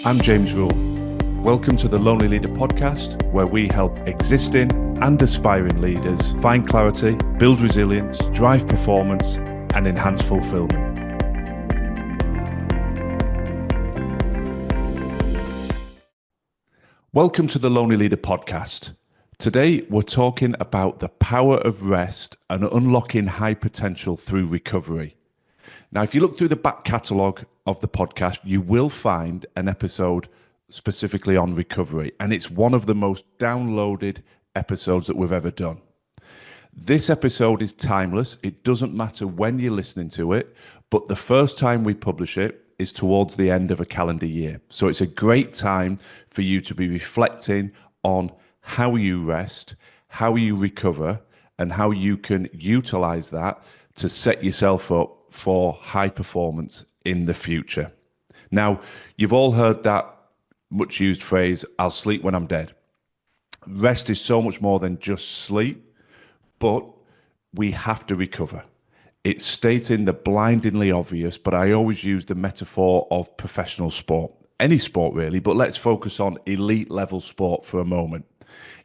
I'm James Rule. Welcome to the Lonely Leader podcast, where we help existing and aspiring leaders find clarity, build resilience, drive performance, and enhance fulfilment. Welcome to the Lonely Leader podcast. Today, we're talking about the power of rest and unlocking high potential through recovery. Now, if you look through the back catalogue of the podcast, you will find an episode specifically on recovery, and it's one of the most downloaded episodes that we've ever done. This episode is timeless. It doesn't matter when you're listening to it, but the first time we publish it is towards the end of a calendar year. So it's a great time for you to be reflecting on how you rest, how you recover, and how you can utilize that to set yourself up for high performance in the future. Now, you've all heard that much used phrase, I'll sleep when I'm dead. Rest is so much more than just sleep, but we have to recover. It's stating the blindingly obvious, but I always use the metaphor of professional sport. Any sport really, but let's focus on elite level sport for a moment.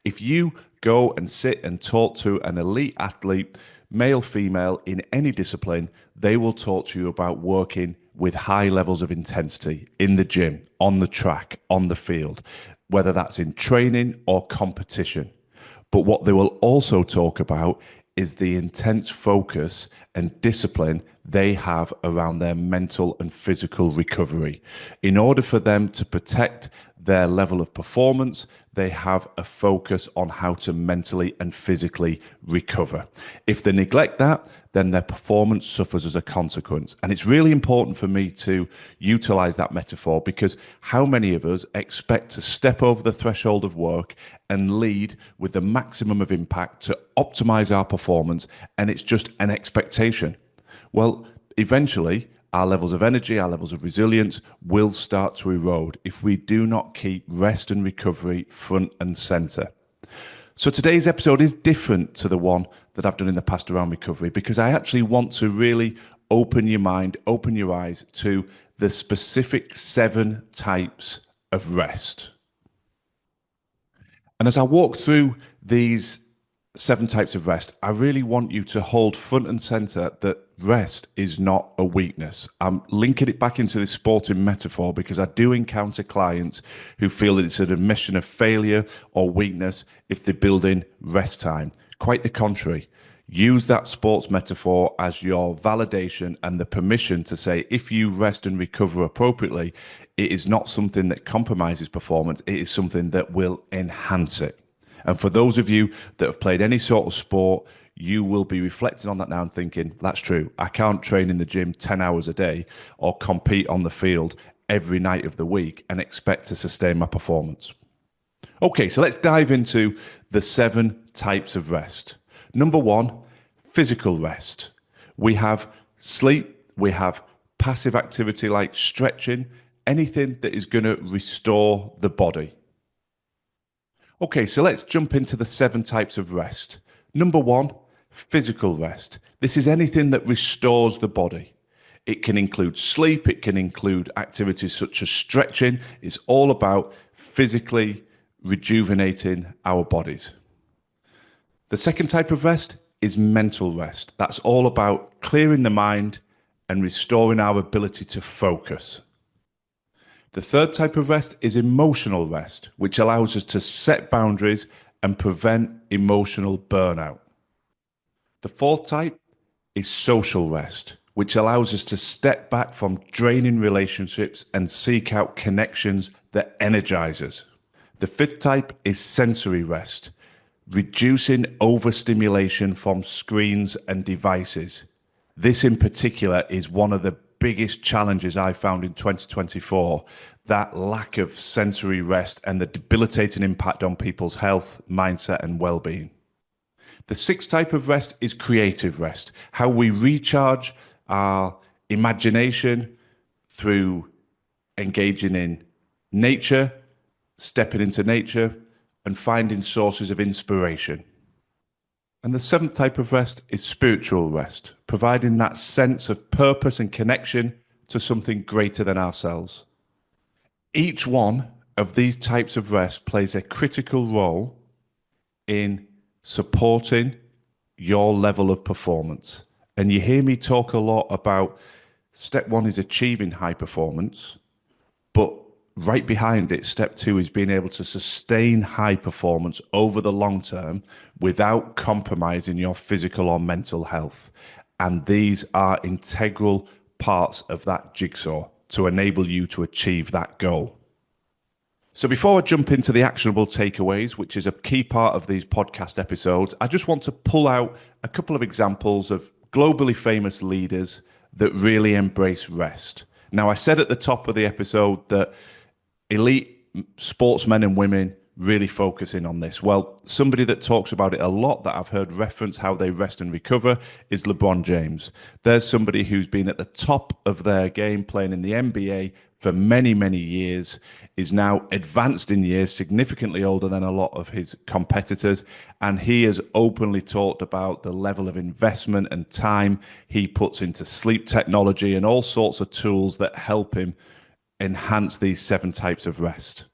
If you go and sit and talk to an elite athlete, male, female, in any discipline, they will talk to you about working with high levels of intensity in the gym, on the track, on the field, whether that's in training or competition. But what they will also talk about is the intense focus and discipline they have around their mental and physical recovery. In order for them to protect their level of performance, they have a focus on how to mentally and physically recover. If they neglect that, then their performance suffers as a consequence. And it's really important for me to utilize that metaphor, because how many of us expect to step over the threshold of work and lead with the maximum of impact to optimize our performance, and it's just an expectation? Well, eventually, our levels of energy, our levels of resilience will start to erode if we do not keep rest and recovery front and center. So today's episode is different to the one that I've done in the past around recovery, because I actually want to really open your mind, open your eyes to the specific 7 types of rest. And as I walk through these 7 types of rest, I really want you to hold front and center that rest is not a weakness. I'm linking it back into this sporting metaphor because I do encounter clients who feel that it's an admission of failure or weakness if they're building rest time. Quite the contrary. Use that sports metaphor as your validation and the permission to say, if you rest and recover appropriately, it is not something that compromises performance. It is something that will enhance it. And for those of you that have played any sort of sport, you will be reflecting on that now and thinking, that's true. I can't train in the gym 10 hours a day or compete on the field every night of the week and expect to sustain my performance. Okay, so let's dive into the 7 types of rest. Number 1, physical rest. We have sleep, we have passive activity like stretching, anything that is going to restore the body. Okay, so let's jump into the 7 types of rest. Number 1, physical rest. This is anything that restores the body. It can include sleep, it can include activities such as stretching. It's all about physically rejuvenating our bodies. The second type of rest is mental rest. That's all about clearing the mind and restoring our ability to focus. The third type of rest is emotional rest, which allows us to set boundaries and prevent emotional burnout. The fourth type is social rest, which allows us to step back from draining relationships and seek out connections that energize us. The fifth type is sensory rest, reducing overstimulation from screens and devices. This in particular is one of the biggest challenges I found in 2024, that lack of sensory rest and the debilitating impact on people's health, mindset, and well-being. The sixth type of rest is creative rest, how we recharge our imagination through engaging in nature, stepping into nature, and finding sources of inspiration. And the seventh type of rest is spiritual rest, providing that sense of purpose and connection to something greater than ourselves. Each one of these types of rest plays a critical role in supporting your level of performance. And you hear me talk a lot about step one is achieving high performance, but right behind it, step two is being able to sustain high performance over the long term without compromising your physical or mental health. And these are integral parts of that jigsaw to enable you to achieve that goal. So before I jump into the actionable takeaways, which is a key part of these podcast episodes, I just want to pull out a couple of examples of globally famous leaders that really embrace rest. Now, I said at the top of the episode that elite sportsmen and women really focus in on this. Well, somebody that talks about it a lot that I've heard reference how they rest and recover is LeBron James. There's somebody who's been at the top of their game playing in the NBA for many, many years, is now advanced in years, significantly older than a lot of his competitors. And he has openly talked about the level of investment and time he puts into sleep technology and all sorts of tools that help him enhance these 7 types of rest.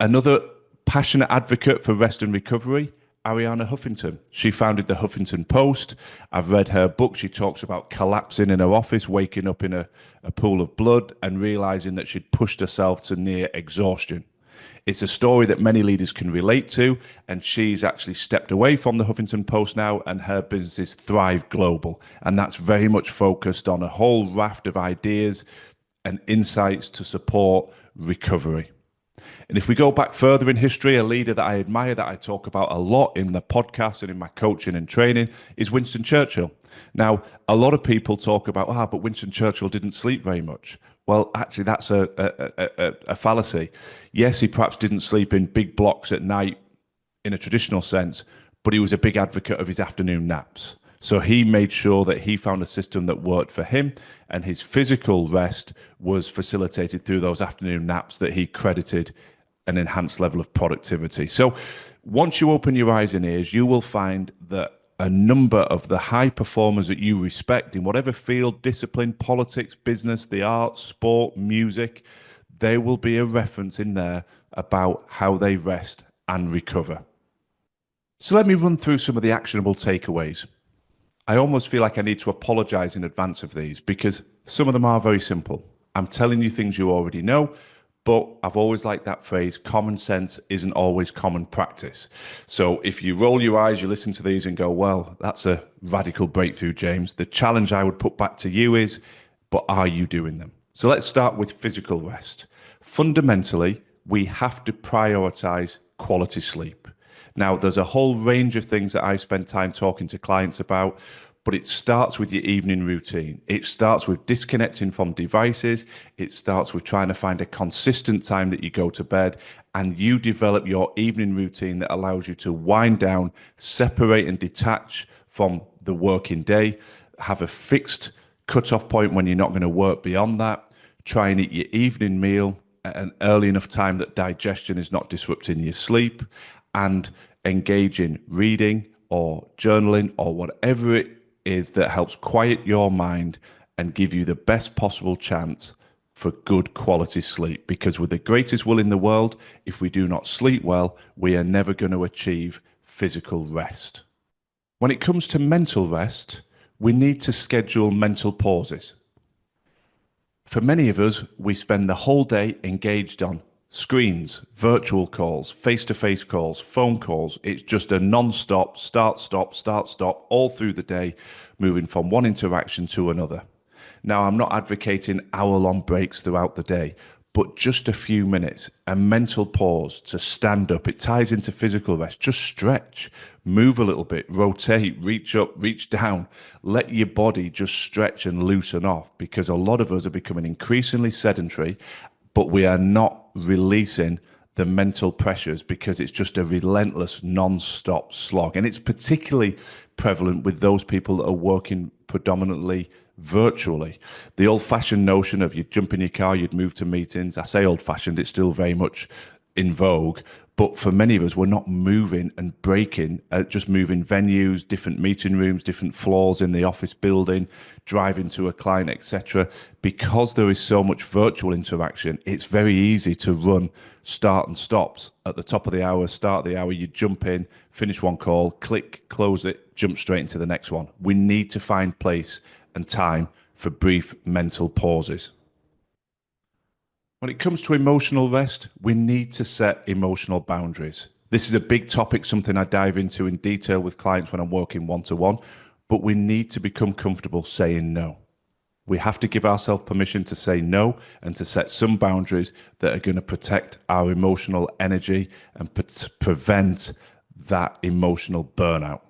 Another passionate advocate for rest and recovery, Arianna Huffington. She founded the Huffington Post. I've read her book. She talks about collapsing in her office, waking up in a pool of blood and realizing that she'd pushed herself to near exhaustion. It's a story that many leaders can relate to, and she's actually stepped away from the Huffington Post now, and her business is Thrive Global. And that's very much focused on a whole raft of ideas and insights to support recovery. And if we go back further in history, a leader that I admire, that I talk about a lot in the podcast and in my coaching and training, is Winston Churchill. Now, a lot of people talk about, but Winston Churchill didn't sleep very much. Well, actually, that's a fallacy. Yes, he perhaps didn't sleep in big blocks at night in a traditional sense, but he was a big advocate of his afternoon naps. So he made sure that he found a system that worked for him, and his physical rest was facilitated through those afternoon naps that he credited an enhanced level of productivity. So once you open your eyes and ears, you will find that a number of the high performers that you respect in whatever field, discipline, politics, business, the arts, sport, music, there will be a reference in there about how they rest and recover. So let me run through some of the actionable takeaways. I almost feel like I need to apologize in advance of these because some of them are very simple. I'm telling you things you already know, but I've always liked that phrase, common sense isn't always common practice. So if you roll your eyes, you listen to these and go, well, that's a radical breakthrough, James. The challenge I would put back to you is, but are you doing them? So let's start with physical rest. Fundamentally, we have to prioritize quality sleep. Now, there's a whole range of things that I spend time talking to clients about, but it starts with your evening routine. It starts with disconnecting from devices. It starts with trying to find a consistent time that you go to bed, and you develop your evening routine that allows you to wind down, separate and detach from the working day, have a fixed cutoff point when you're not going to work beyond that, try and eat your evening meal at an early enough time that digestion is not disrupting your sleep, and engage in reading or journaling or whatever it is that helps quiet your mind and give you the best possible chance for good quality sleep. Because with the greatest will in the world, if we do not sleep well, we are never going to achieve physical rest. When it comes to mental rest, we need to schedule mental pauses. For many of us, we spend the whole day engaged on screens, virtual calls, face-to-face calls, phone calls. It's just a non-stop, start, stop, all through the day, moving from one interaction to another. Now, I'm not advocating hour-long breaks throughout the day, but just a few minutes, a mental pause to stand up. It ties into physical rest. Just stretch, move a little bit, rotate, reach up, reach down. Let your body just stretch and loosen off, because a lot of us are becoming increasingly sedentary, but we are not releasing the mental pressures because it's just a relentless non-stop slog. And it's particularly prevalent with those people that are working predominantly virtually. The old-fashioned notion of you'd jump in your car, you'd move to meetings. I say old-fashioned, it's still very much in vogue. But for many of us, we're not moving and breaking, just moving venues, different meeting rooms, different floors in the office building, driving to a client, etc. Because there is so much virtual interaction, it's very easy to run start and stops at the top of the hour, start the hour, you jump in, finish one call, click, close it, jump straight into the next one. We need to find place and time for brief mental pauses. When it comes to emotional rest, we need to set emotional boundaries. This is a big topic, something I dive into in detail with clients when I'm working one to one, but we need to become comfortable saying no. We have to give ourselves permission to say no and to set some boundaries that are going to protect our emotional energy and prevent that emotional burnout.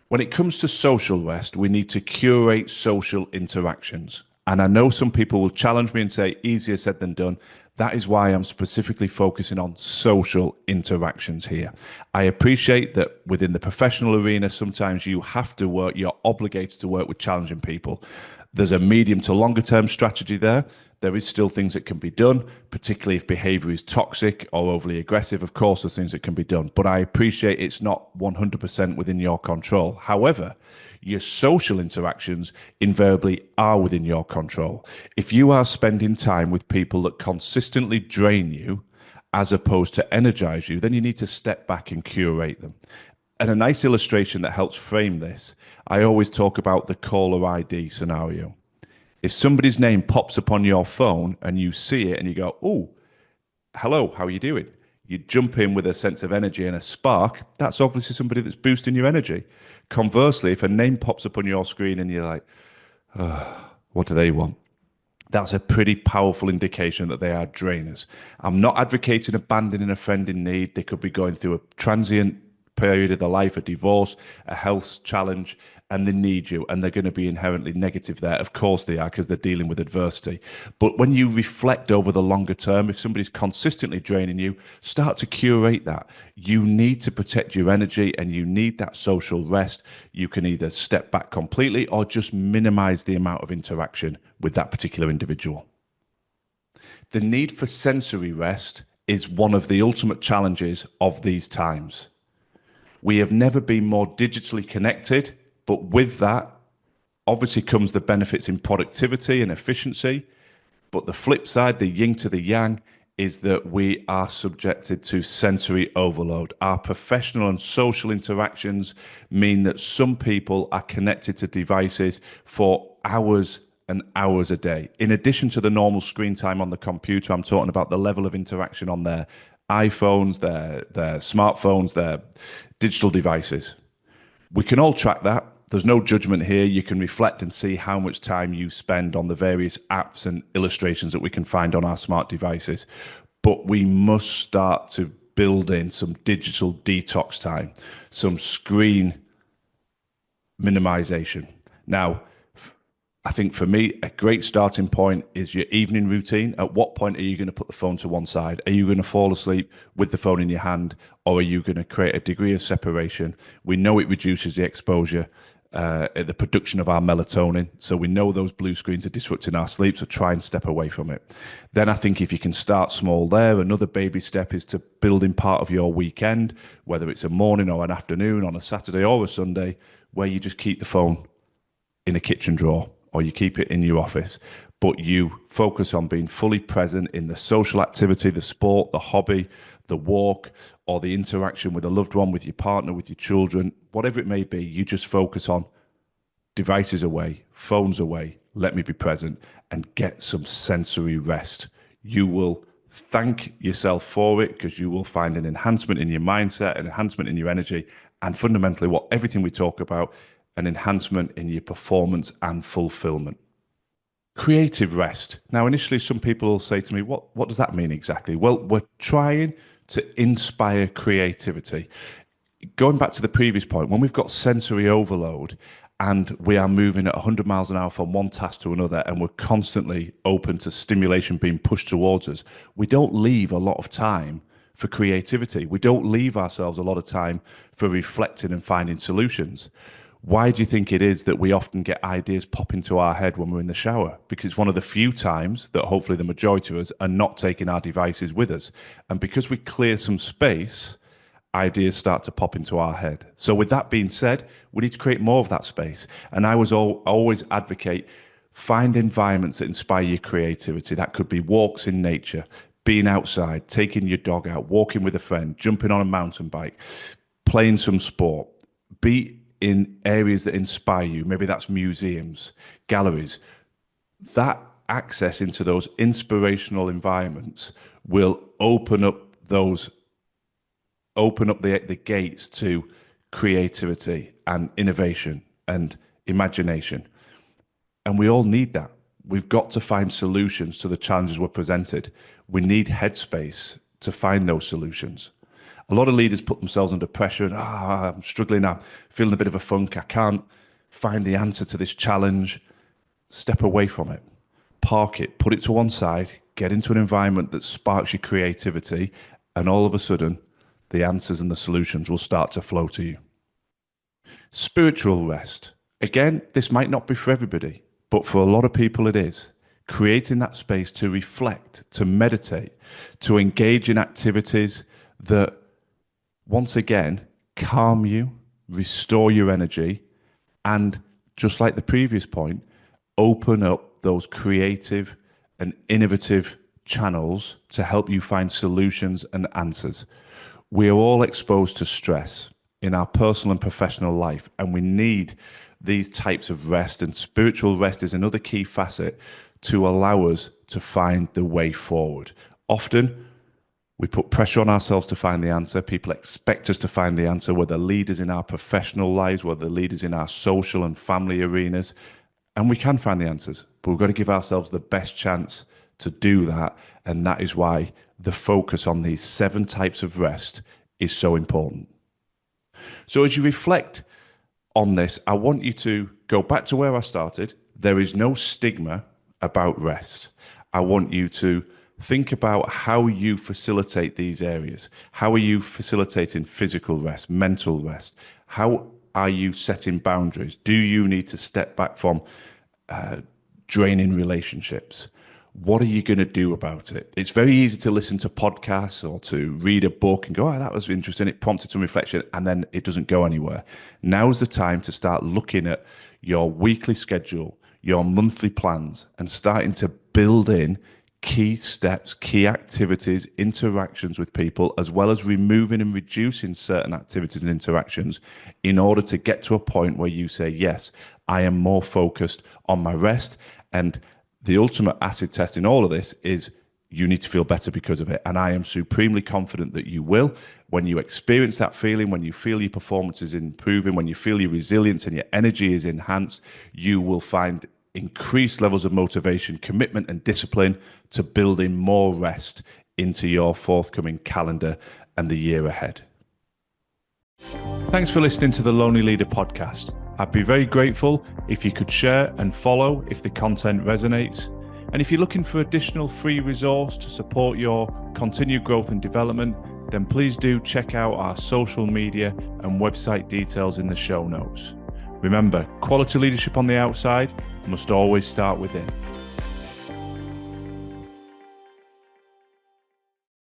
When it comes to social rest, we need to curate social interactions. And I know some people will challenge me and say, easier said than done. That is why I'm specifically focusing on social interactions here. I appreciate that within the professional arena, sometimes you have to work, you're obligated to work with challenging people. There's a medium to longer term strategy there. There is still things that can be done, particularly if behavior is toxic or overly aggressive. Of course, there's things that can be done, but I appreciate it's not 100% within your control. However, your social interactions invariably are within your control. If you are spending time with people that consistently drain you as opposed to energize you, then you need to step back and curate them. And a nice illustration that helps frame this, I always talk about the caller ID scenario. If somebody's name pops up on your phone and you see it and you go, oh, hello, how are you doing? You jump in with a sense of energy and a spark. That's obviously somebody that's boosting your energy. Conversely, if a name pops up on your screen and you're like, what do they want? That's a pretty powerful indication that they are drainers. I'm not advocating abandoning a friend in need. They could be going through a transient period of their life, a divorce, a health challenge, and they need you, and they're going to be inherently negative there. Of course they are, because they're dealing with adversity. But when you reflect over the longer term, if somebody's consistently draining you, start to curate that. You need to protect your energy and you need that social rest. You can either step back completely or just minimize the amount of interaction with that particular individual. The need for sensory rest is one of the ultimate challenges of these times. We have never been more digitally connected, but with that, obviously comes the benefits in productivity and efficiency. But the flip side, the yin to the yang, is that we are subjected to sensory overload. Our professional and social interactions mean that some people are connected to devices for hours and hours a day. In addition to the normal screen time on the computer, I'm talking about the level of interaction on their iPhones, their smartphones, their digital devices. We can all track that. There's no judgment here. You can reflect and see how much time you spend on the various apps and illustrations that we can find on our smart devices. But we must start to build in some digital detox time, some screen minimization. Now, I think for me, a great starting point is your evening routine. At what point are you going to put the phone to one side? Are you going to fall asleep with the phone in your hand, or are you going to create a degree of separation? We know it reduces the exposure, the production of our melatonin. So we know those blue screens are disrupting our sleep, so try and step away from it. Then I think if you can start small there, another baby step is to build in part of your weekend, whether it's a morning or an afternoon, on a Saturday or a Sunday, where you just keep the phone in a kitchen drawer, or you keep it in your office, but you focus on being fully present in the social activity, the sport, the hobby, the walk, or the interaction with a loved one, with your partner, with your children, whatever it may be. You just focus on devices away, phones away, let me be present, and get some sensory rest. You will thank yourself for it, because you will find an enhancement in your mindset, an enhancement in your energy, and fundamentally everything we talk about, an enhancement in your performance and fulfillment. Creative rest. Now, initially, some people will say to me, what does that mean exactly? Well, we're trying to inspire creativity. Going back to the previous point, when we've got sensory overload and we are moving at 100 miles an hour from one task to another, and we're constantly open to stimulation being pushed towards us, we don't leave a lot of time for creativity. We don't leave ourselves a lot of time for reflecting and finding solutions. Why do you think it is that we often get ideas pop into our head when we're in the shower? Because it's one of the few times that hopefully the majority of us are not taking our devices with us. And because we clear some space, ideas start to pop into our head. So with that being said, we need to create more of that space. And I was always advocate find environments that inspire your creativity. That could be walks in nature, being outside, taking your dog out, walking with a friend, jumping on a mountain bike, playing some sport. Be in areas that inspire you. Maybe that's museums, galleries. That access into those inspirational environments will open up the gates to creativity and innovation and imagination. And we all need that. We've got to find solutions to the challenges we're presented. We need headspace to find those solutions. A lot of leaders put themselves under pressure and, I'm struggling, I'm feeling a bit of a funk, I can't find the answer to this challenge. Step away from it, park it, put it to one side, get into an environment that sparks your creativity, and all of a sudden, the answers and the solutions will start to flow to you. Spiritual rest. Again, this might not be for everybody, but for a lot of people it is. Creating that space to reflect, to meditate, to engage in activities that, once again, calm you, restore your energy, and just like the previous point, open up those creative and innovative channels to help you find solutions and answers. We are all exposed to stress in our personal and professional life, and we need these types of rest, and spiritual rest is another key facet to allow us to find the way forward. Often, we put pressure on ourselves to find the answer. People expect us to find the answer. We're the leaders in our professional lives. We're the leaders in our social and family arenas. And we can find the answers, but we've got to give ourselves the best chance to do that. And that is why the focus on these 7 types of rest is so important. So as you reflect on this, I want you to go back to where I started. There is no stigma about rest. I want you to think about how you facilitate these areas. How are you facilitating physical rest, mental rest? How are you setting boundaries? Do you need to step back from draining relationships? What are you going to do about it? It's very easy to listen to podcasts or to read a book and go, that was interesting. It prompted some reflection, and then it doesn't go anywhere. Now's the time to start looking at your weekly schedule, your monthly plans, and starting to build in key steps, key activities, interactions with people, as well as removing and reducing certain activities and interactions in order to get to a point where you say, yes, I am more focused on my rest. And the ultimate acid test in all of this is you need to feel better because of it. And I am supremely confident that you will. When you experience that feeling, when you feel your performance is improving, when you feel your resilience and your energy is enhanced, you will find increased levels of motivation, commitment, and discipline to building more rest into your forthcoming calendar and the year ahead. Thanks for listening to the Lonely Leader podcast. I'd be very grateful if you could share and follow if the content resonates. And if you're looking for additional free resource to support your continued growth and development, then please do check out our social media and website details in the show notes. Remember, quality leadership on the outside must always start within.